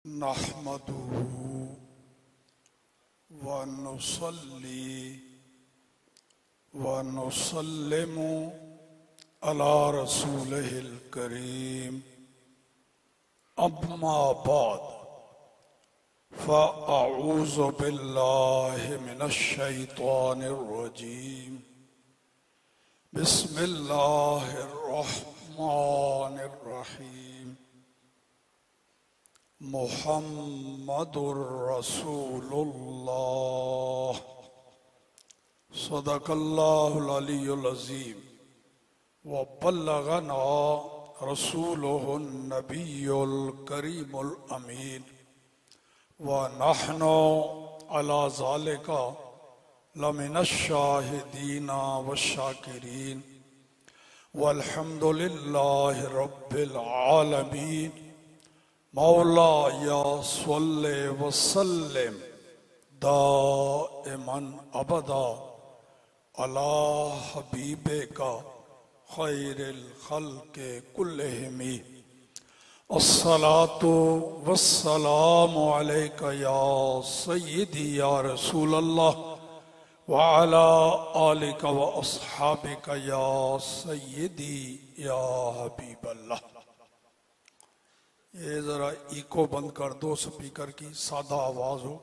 نحمده ونصلي ونسلم على رسوله الكريم أما بعد فأعوذ بالله من الشيطان الرجيم بسم الله الرحمن الرحيم محمد رسول الله صدق الله العلي العظيم وبلغنا رسوله النبي الكريم الأمين ونحن على ذلك لمن الشاهدين والشاكرين والحمد لله رب العالمين مولاي صل وسلم دائما ابدا على حبيبك خير الخلق كلهم الصلاة والسلام عليك يا سيدي يا رسول الله وعلى آلك وأصحابك يا سيدي يا حبيب الله. یہ ذرا ایکو بند کر دو سپیکر کی، سادہ آواز ہو،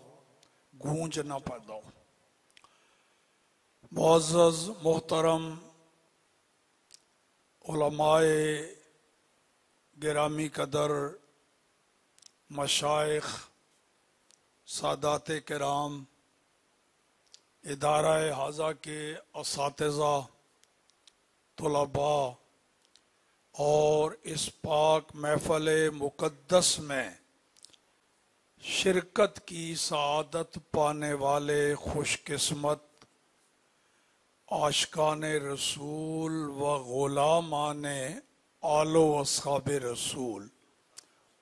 گونج نہ پیدا ہو. معزز محترم علماء گرامی قدر، مشائخ، سادات کرام، ادارہ حاضہ کے اساتذہ، طلباء اور اس پاک محفل مقدس میں شرکت کی سعادت پانے والے خوش قسمت عاشقان رسول و غلامان آل و اصحاب رسول،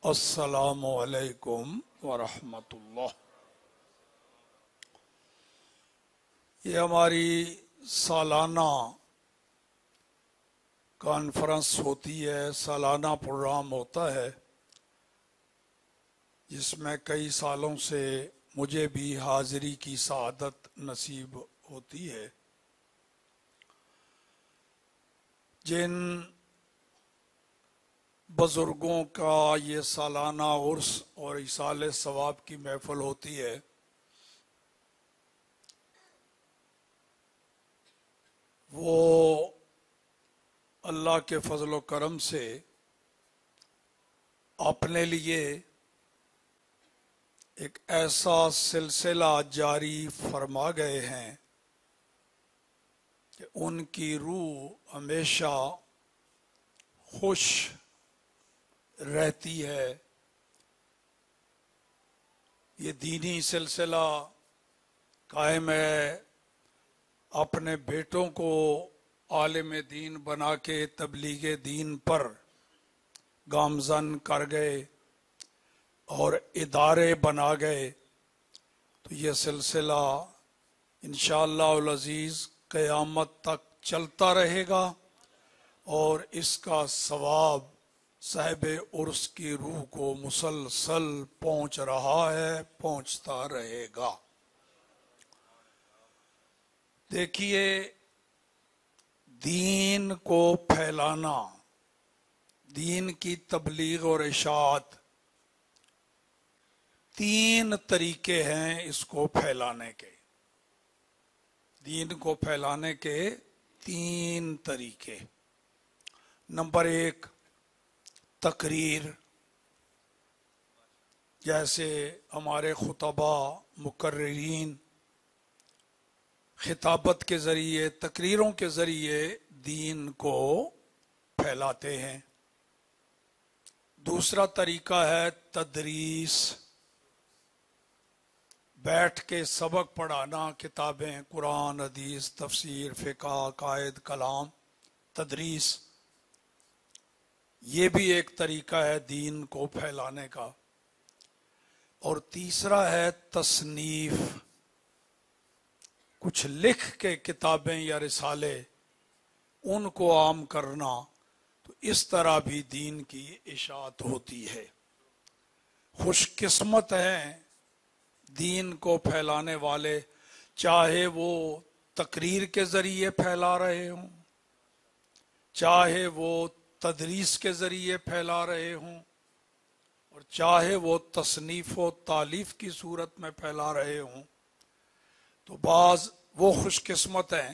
السلام علیکم ورحمۃ اللہ. یہ ہماری سالانہ کانفرنس ہوتی ہے، سالانہ پروگرام ہوتا ہے، جس میں کئی سالوں سے مجھے بھی حاضری کی سعادت نصیب ہوتی ہے. جن بزرگوں کا یہ سالانہ عرس اور ایصال ثواب کی محفل ہوتی ہے، وہ اللہ کے فضل و کرم سے اپنے لیے ایک ایسا سلسلہ جاری فرما گئے ہیں کہ ان کی روح ہمیشہ خوش رہتی ہے. یہ دینی سلسلہ قائم ہے، اپنے بیٹوں کو عالم دین بنا کے تبلیغ دین پر گامزن کر گئے اور ادارے بنا گئے. تو یہ سلسلہ انشاءاللہ العزیز قیامت تک چلتا رہے گا اور اس کا ثواب صاحب عرس کی روح کو مسلسل پہنچ رہا ہے، پہنچتا رہے گا. دیکھیے، دین کو پھیلانا، دین کی تبلیغ اور اشاعت، تین طریقے ہیں اس کو پھیلانے کے. دین کو پھیلانے کے تین طریقے. نمبر ایک، تقریر، جیسے ہمارے خطباء، مقررین خطابت کے ذریعے، تقریروں کے ذریعے دین کو پھیلاتے ہیں. دوسرا طریقہ ہے تدریس، بیٹھ کے سبق پڑھانا، کتابیں، قرآن، حدیث، تفسیر، فقہ، عقائد، کلام، تدریس. یہ بھی ایک طریقہ ہے دین کو پھیلانے کا. اور تیسرا ہے تصنیف، کچھ لکھ کے کتابیں یا رسالے ان کو عام کرنا. تو اس طرح بھی دین کی اشاعت ہوتی ہے. خوش قسمت ہیں دین کو پھیلانے والے، چاہے وہ تقریر کے ذریعے پھیلا رہے ہوں، چاہے وہ تدریس کے ذریعے پھیلا رہے ہوں، اور چاہے وہ تصنیف و تالیف کی صورت میں پھیلا رہے ہوں۔ تو بعض وہ خوش قسمت ہیں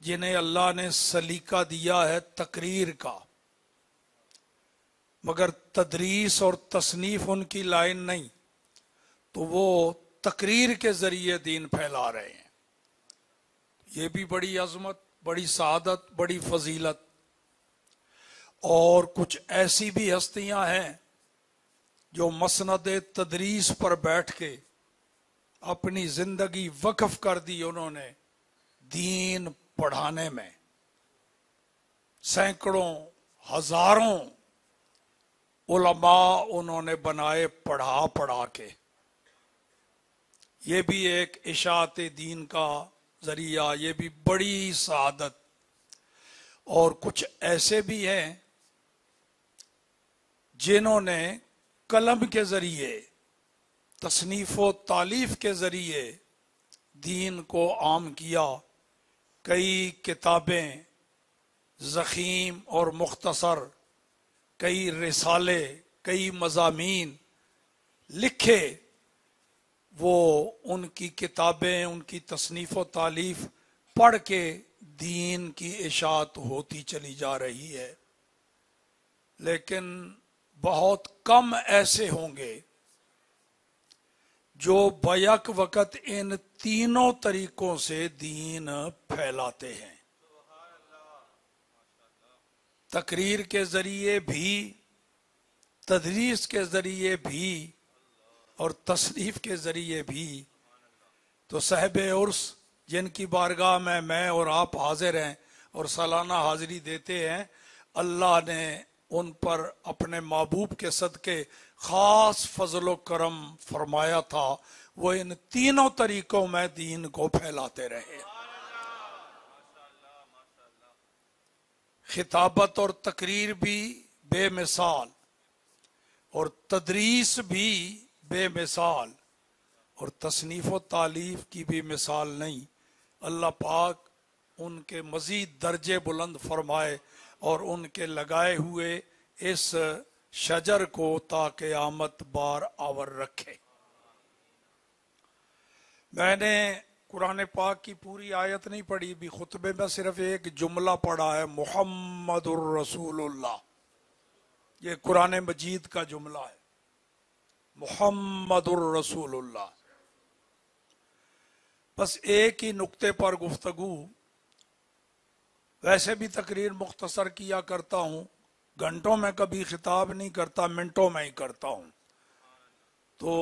جنہیں اللہ نے سلیقہ دیا ہے تقریر کا، مگر تدریس اور تصنیف ان کی لائن نہیں، تو وہ تقریر کے ذریعے دین پھیلا رہے ہیں۔ یہ بھی بڑی عظمت، بڑی سعادت، بڑی فضیلت۔ اور کچھ ایسی بھی ہستیاں ہیں جو مسند تدریس پر بیٹھ کے اپنی زندگی وقف کر دی انہوں نے دین پڑھانے میں، سینکڑوں ہزاروں علماء انہوں نے بنائے پڑھا پڑھا کے۔ یہ بھی ایک اشاعت دین کا ذریعہ، یہ بھی بڑی سعادت۔ اور کچھ ایسے بھی ہیں جنہوں نے قلم کے ذریعے، تصنیف و تالیف کے ذریعے دین کو عام کیا۔ کئی کتابیں ضخیم اور مختصر، کئی رسالے، کئی مضامین لکھے۔ وہ ان کی کتابیں، ان کی تصنیف و تالیف پڑھ کے دین کی اشاعت ہوتی چلی جا رہی ہے۔ لیکن بہت کم ایسے ہوں گے جو بیک وقت ان تینوں طریقوں سے دین پھیلاتے ہیں، تقریر کے ذریعے بھی، تدریس کے ذریعے بھی، اور تصنیف کے ذریعے بھی۔ تو صاحب عرس جن کی بارگاہ میں اور آپ حاضر ہیں اور سالانہ حاضری دیتے ہیں، اللہ نے ان پر اپنے محبوب کے صدقے خاص فضل و کرم فرمایا تھا، وہ ان تینوں طریقوں میں دین کو پھیلاتے رہے۔ خطابت اور تقریر بھی بے مثال، اور تدریس بھی بے مثال، اور تصنیف و تالیف کی بھی مثال نہیں۔ اللہ پاک ان کے مزید درجے بلند فرمائے اور ان کے لگائے ہوئے اس شجر کو تا قیامت بار آور رکھے۔ میں نے قرآن پاک کی پوری آیت نہیں پڑھی، بھی خطبے میں صرف ایک جملہ پڑھا ہے، محمد الرسول اللہ۔ یہ قرآن مجید کا جملہ ہے، محمد الرسول اللہ۔ بس ایک ہی نقطے پر گفتگو، ویسے بھی تقریر مختصر کیا کرتا ہوں، گھنٹوں میں کبھی خطاب نہیں کرتا، منٹوں میں ہی کرتا ہوں، تو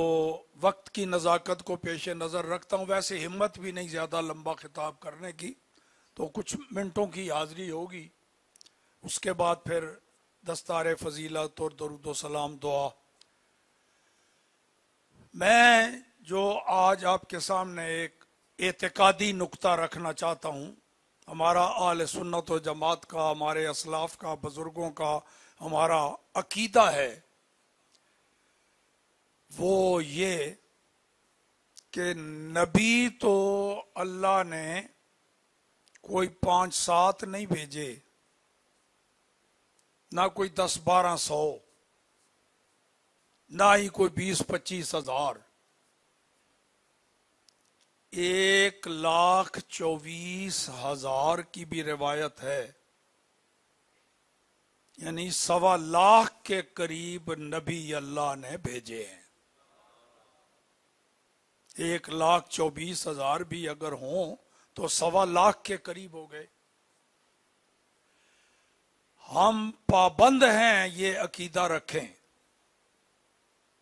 وقت کی نزاکت کو پیش نظر رکھتا ہوں۔ ویسے ہمت بھی نہیں زیادہ لمبا خطاب کرنے کی، تو کچھ منٹوں کی حاضری ہوگی، اس کے بعد پھر دستار فضیلت اور درود و سلام دعا۔ میں جو آج آپ کے سامنے ایک اعتقادی نقطہ رکھنا چاہتا ہوں، ہمارا اہل سنت و جماعت کا، ہمارے اسلاف کا، بزرگوں کا ہمارا عقیدہ ہے، وہ یہ کہ نبی تو اللہ نے کوئی 5-7 نہیں بھیجے، نہ کوئی 10-1200، نہ ہی کوئی 20-25 ہزار، 1,24,000 کی بھی روایت ہے، یعنی 1.25 لاکھ کے قریب نبی اللہ نے بھیجے ہیں۔ 1,24,000 بھی اگر ہوں تو 1.25 لاکھ کے قریب ہو گئے۔ ہم پابند ہیں یہ عقیدہ رکھیں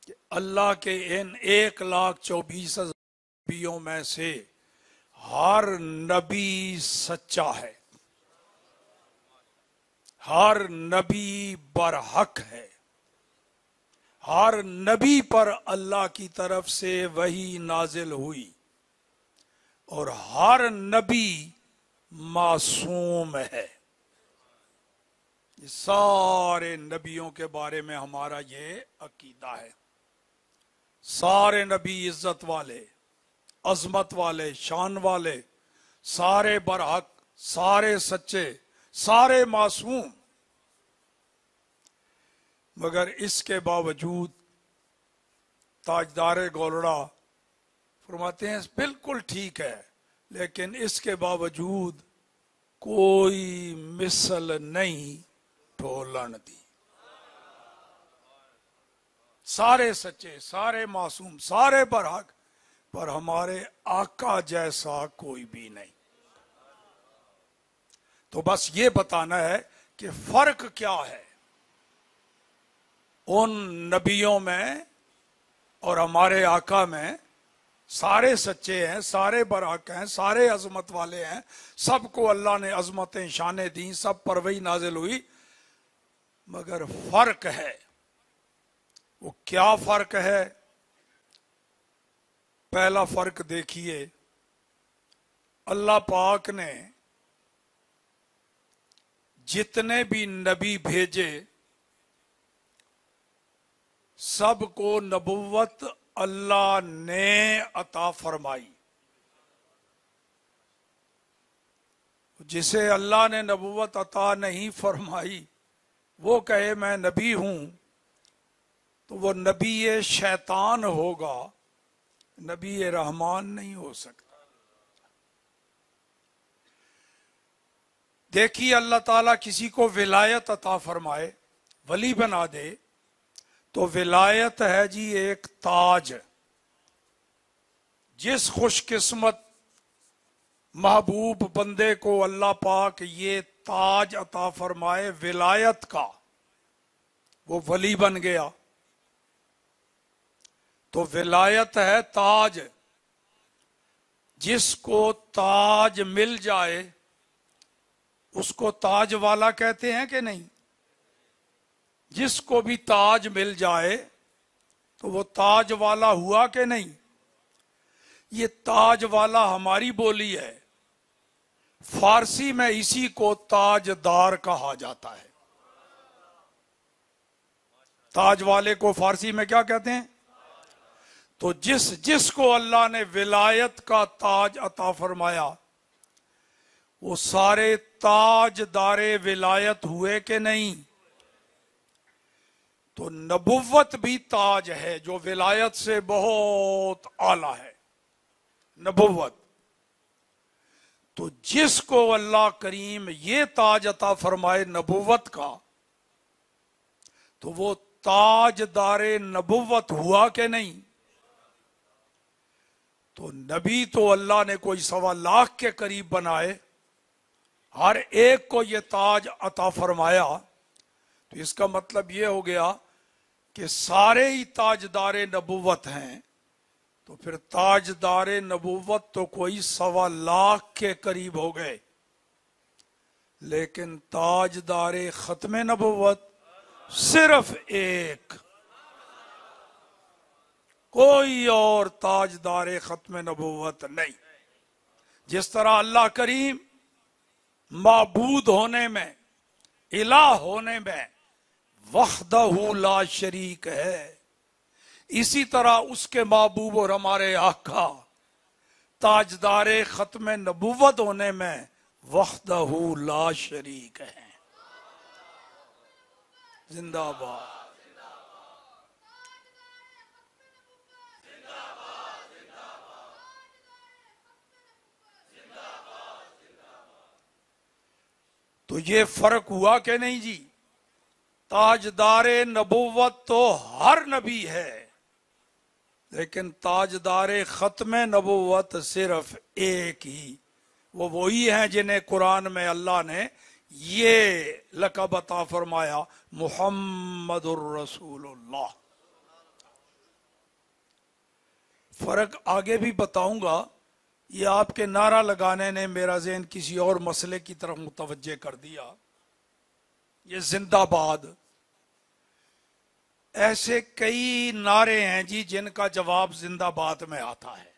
کہ اللہ کے ان 1,24,000 نبیوں میں سے ہر نبی سچا ہے، ہر نبی برحق ہے، ہر نبی پر اللہ کی طرف سے وحی نازل ہوئی، اور ہر نبی معصوم ہے۔ یہ سارے نبیوں کے بارے میں ہمارا یہ عقیدہ ہے۔ سارے نبی عزت والے، عظمت والے، شان والے، سارے برحق، سارے سچے، سارے معصوم، مگر اس کے باوجود تاجدار گولڑا فرماتے ہیں بالکل ٹھیک ہے، لیکن اس کے باوجود کوئی مثل نہیں ٹھولن دی۔ سارے سچے، سارے معصوم، سارے برحق، پر ہمارے آقا جیسا کوئی بھی نہیں۔ تو بس یہ بتانا ہے کہ فرق کیا ہے ان نبیوں میں اور ہمارے آقا میں۔ سارے سچے ہیں، سارے برحق ہیں، سارے عظمت والے ہیں، سب کو اللہ نے عظمتیں، شانیں دیں، سب پر وحی نازل ہوئی، مگر فرق ہے۔ وہ کیا فرق ہے؟ پہلا فرق دیکھیے، اللہ پاک نے جتنے بھی نبی بھیجے سب کو نبوت اللہ نے عطا فرمائی۔ جسے اللہ نے نبوت عطا نہیں فرمائی وہ کہے میں نبی ہوں تو وہ نبی شیطان ہوگا، نبی رحمان نہیں ہو سکتا۔ دیکھیے اللہ تعالیٰ کسی کو ولایت عطا فرمائے، ولی بنا دے، تو ولایت ہے جی ایک تاج۔ جس خوش قسمت محبوب بندے کو اللہ پاک یہ تاج عطا فرمائے ولایت کا، وہ ولی بن گیا۔ تو ولایت ہے تاج۔ جس کو تاج مل جائے اس کو تاج والا کہتے ہیں کہ نہیں؟ جس کو بھی تاج مل جائے تو وہ تاج والا ہوا کہ نہیں؟ یہ تاج والا ہماری بولی ہے، فارسی میں اسی کو تاج دار کہا جاتا ہے۔ تاج والے کو فارسی میں کیا کہتے ہیں؟ تو جس کو اللہ نے ولایت کا تاج عطا فرمایا وہ سارے تاج دار ولایت ہوئے کہ نہیں؟ تو نبوت بھی تاج ہے جو ولایت سے بہت اعلیٰ ہے، نبوت۔ تو جس کو اللہ کریم یہ تاج عطا فرمائے نبوت کا تو وہ تاج دار نبوت ہوا کہ نہیں؟ تو نبی تو اللہ نے کوئی 1.25 لاکھ کے قریب بنائے، ہر ایک کو یہ تاج عطا فرمایا، تو اس کا مطلب یہ ہو گیا کہ سارے ہی تاجدار نبوت ہیں۔ تو پھر تاجدار نبوت تو کوئی 1.25 لاکھ کے قریب ہو گئے، لیکن تاجدار ختم نبوت صرف ایک۔ کوئی اور تاجدار ختم نبوت نہیں۔ جس طرح اللہ کریم معبود ہونے میں، الہ ہونے میں وحدہ لا شریک ہے، اسی طرح اس کے محبوب اور ہمارے آقا تاجدار ختم نبوت ہونے میں وحدہ لا شریک ہے۔ زندہ باد۔ تو یہ فرق ہوا کہ نہیں جی؟ تاجدار نبوت تو ہر نبی ہے، لیکن تاجدار ختم نبوت صرف ایک ہی، وہ وہی ہیں جنہیں قرآن میں اللہ نے یہ لقب عطا فرمایا، محمد الرسول اللہ۔ فرق آگے بھی بتاؤں گا، یہ آپ کے نعرہ لگانے نے میرا ذہن کسی اور مسئلے کی طرف متوجہ کر دیا۔ یہ زندہ باد، ایسے کئی نعرے ہیں جی جن کا جواب زندہ باد میں آتا ہے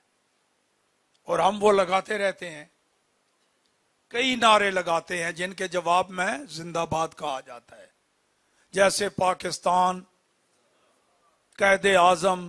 اور ہم وہ لگاتے رہتے ہیں۔ کئی نعرے لگاتے ہیں جن کے جواب میں زندہ باد کہا جاتا ہے، جیسے پاکستان، قائد اعظم،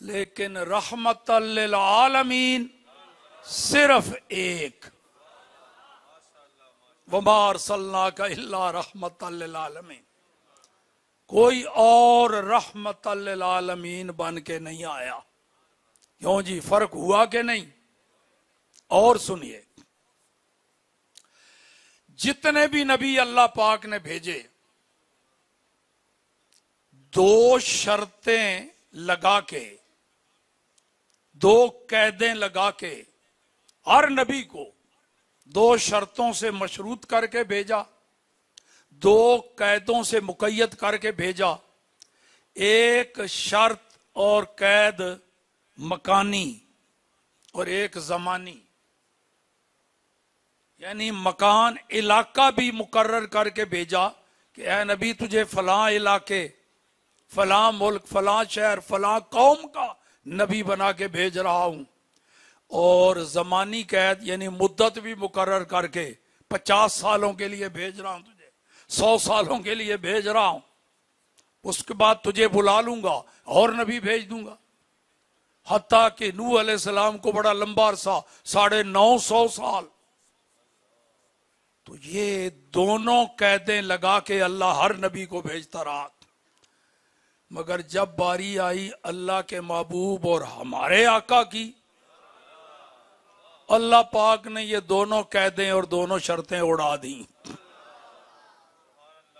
لیکن رحمت للعالمین صرف ایک، وما ارسلناک الا رحمت للعالمین، کوئی اور رحمت للعالمین بن کے نہیں آیا۔ کیوں جی، فرق ہوا کہ نہیں؟ اور سنیے، جتنے بھی نبی اللہ پاک نے بھیجے، دو شرطیں لگا کے، دو قیدیں لگا کے ہر نبی کو دو شرطوں سے مشروط کر کے بھیجا، دو قیدوں سے مقید کر کے بھیجا۔ ایک شرط اور قید مکانی اور ایک زمانی، یعنی مکان علاقہ بھی مقرر کر کے بھیجا کہ اے نبی تجھے فلاں علاقے، فلاں ملک، فلاں شہر، فلاں قوم کا نبی بنا کے بھیج رہا ہوں۔ اور زمانی قید یعنی مدت بھی مقرر کر کے 50 سالوں کے لیے بھیج رہا ہوں تجھے، 100 سالوں کے لیے بھیج رہا ہوں، اس کے بعد تجھے بلا لوں گا اور نبی بھیج دوں گا۔ حتیٰ کہ نوح علیہ السلام کو بڑا لمبا عرصہ 950 سال، تو یہ دونوں قیدیں لگا کے اللہ ہر نبی کو بھیجتا رہا۔ مگر جب باری آئی اللہ کے محبوب اور ہمارے آقا کی، اللہ پاک نے یہ دونوں قیدیں اور دونوں شرطیں اڑا دیں۔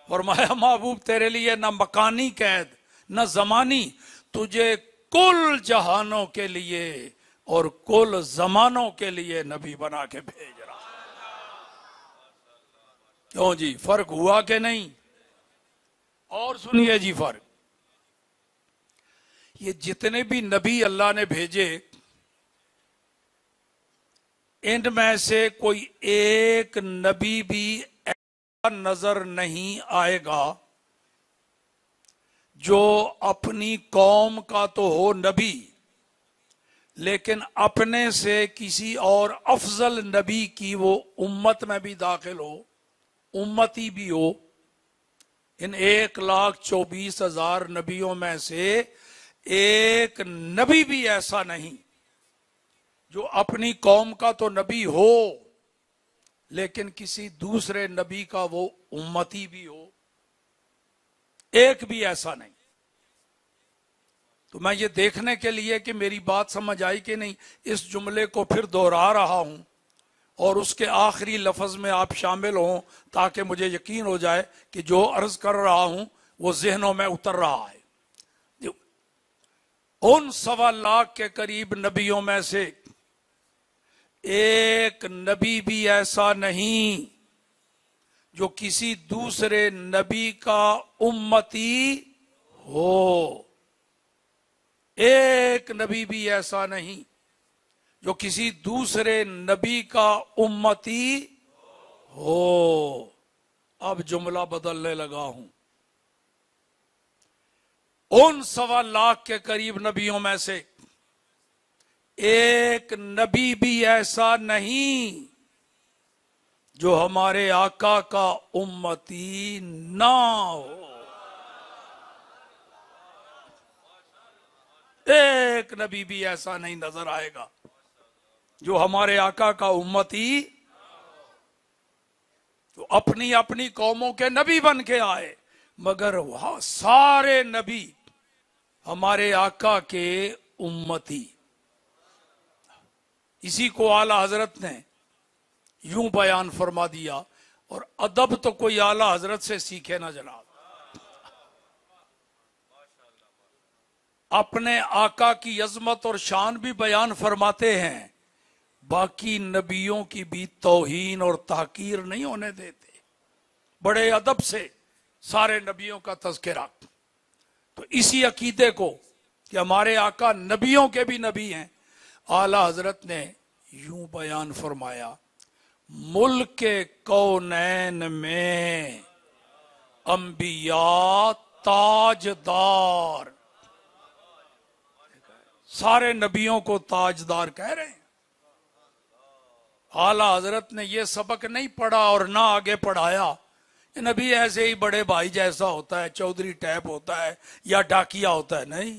فرمایا محبوب تیرے لیے نہ مکانی قید نہ زمانی، تجھے کل جہانوں کے لیے اور کل زمانوں کے لیے نبی بنا کے بھیج رہا۔ کیوں جی، فرق ہوا کہ نہیں؟ اور سنیے جی فرق، یہ جتنے بھی نبی اللہ نے بھیجے، ان میں سے کوئی ایک نبی بھی ایسا نظر نہیں آئے گا جو اپنی قوم کا تو ہو نبی، لیکن اپنے سے کسی اور افضل نبی کی وہ امت میں بھی داخل ہو، امتی بھی ہو۔ ان 1,24,000 نبیوں میں سے ایک نبی بھی ایسا نہیں جو اپنی قوم کا تو نبی ہو لیکن کسی دوسرے نبی کا وہ امتی بھی ہو، ایک بھی ایسا نہیں۔ تو میں یہ دیکھنے کے لیے کہ میری بات سمجھ آئی کہ نہیں، اس جملے کو پھر دوہرا رہا ہوں اور اس کے آخری لفظ میں آپ شامل ہوں تاکہ مجھے یقین ہو جائے کہ جو عرض کر رہا ہوں وہ ذہنوں میں اتر رہا ہے۔ ان 1.25 لاکھ کے قریب نبیوں میں سے ایک نبی بھی ایسا نہیں جو کسی دوسرے نبی کا امتی ہو، ایک نبی بھی ایسا نہیں جو کسی دوسرے نبی کا امتی ہو۔ اب جملہ بدلنے لگا ہوں، ان 1.25 لاکھ کے قریب نبیوں میں سے ایک نبی بھی ایسا نہیں جو ہمارے آقا کا امتی نہ ہو، ایک نبی بھی ایسا نہیں نظر آئے گا جو ہمارے آقا کا امتی، تو اپنی اپنی قوموں کے نبی بن کے آئے، مگر وہاں سارے نبی ہمارے آقا کے امتی۔ اسی کو اعلی حضرت نے یوں بیان فرما دیا، اور ادب تو کوئی اعلی حضرت سے سیکھے نہ جناب۔ اپنے آقا کی عظمت اور شان بھی بیان فرماتے ہیں، باقی نبیوں کی بھی توہین اور تحقیر نہیں ہونے دیتے، بڑے ادب سے سارے نبیوں کا تذکرہ۔ تو اسی عقیدے کو کہ ہمارے آقا نبیوں کے بھی نبی ہیں، اعلی حضرت نے یوں بیان فرمایا، ملک کونین میں انبیاء تاجدار، سارے نبیوں کو تاجدار کہہ رہے ہیں۔ اعلی حضرت نے یہ سبق نہیں پڑھا اور نہ آگے پڑھایا، نبی ایسے ہی بڑے بھائی جیسا ہوتا ہے، چودھری ٹیپ ہوتا ہے یا ڈاکیا ہوتا ہے، نہیں۔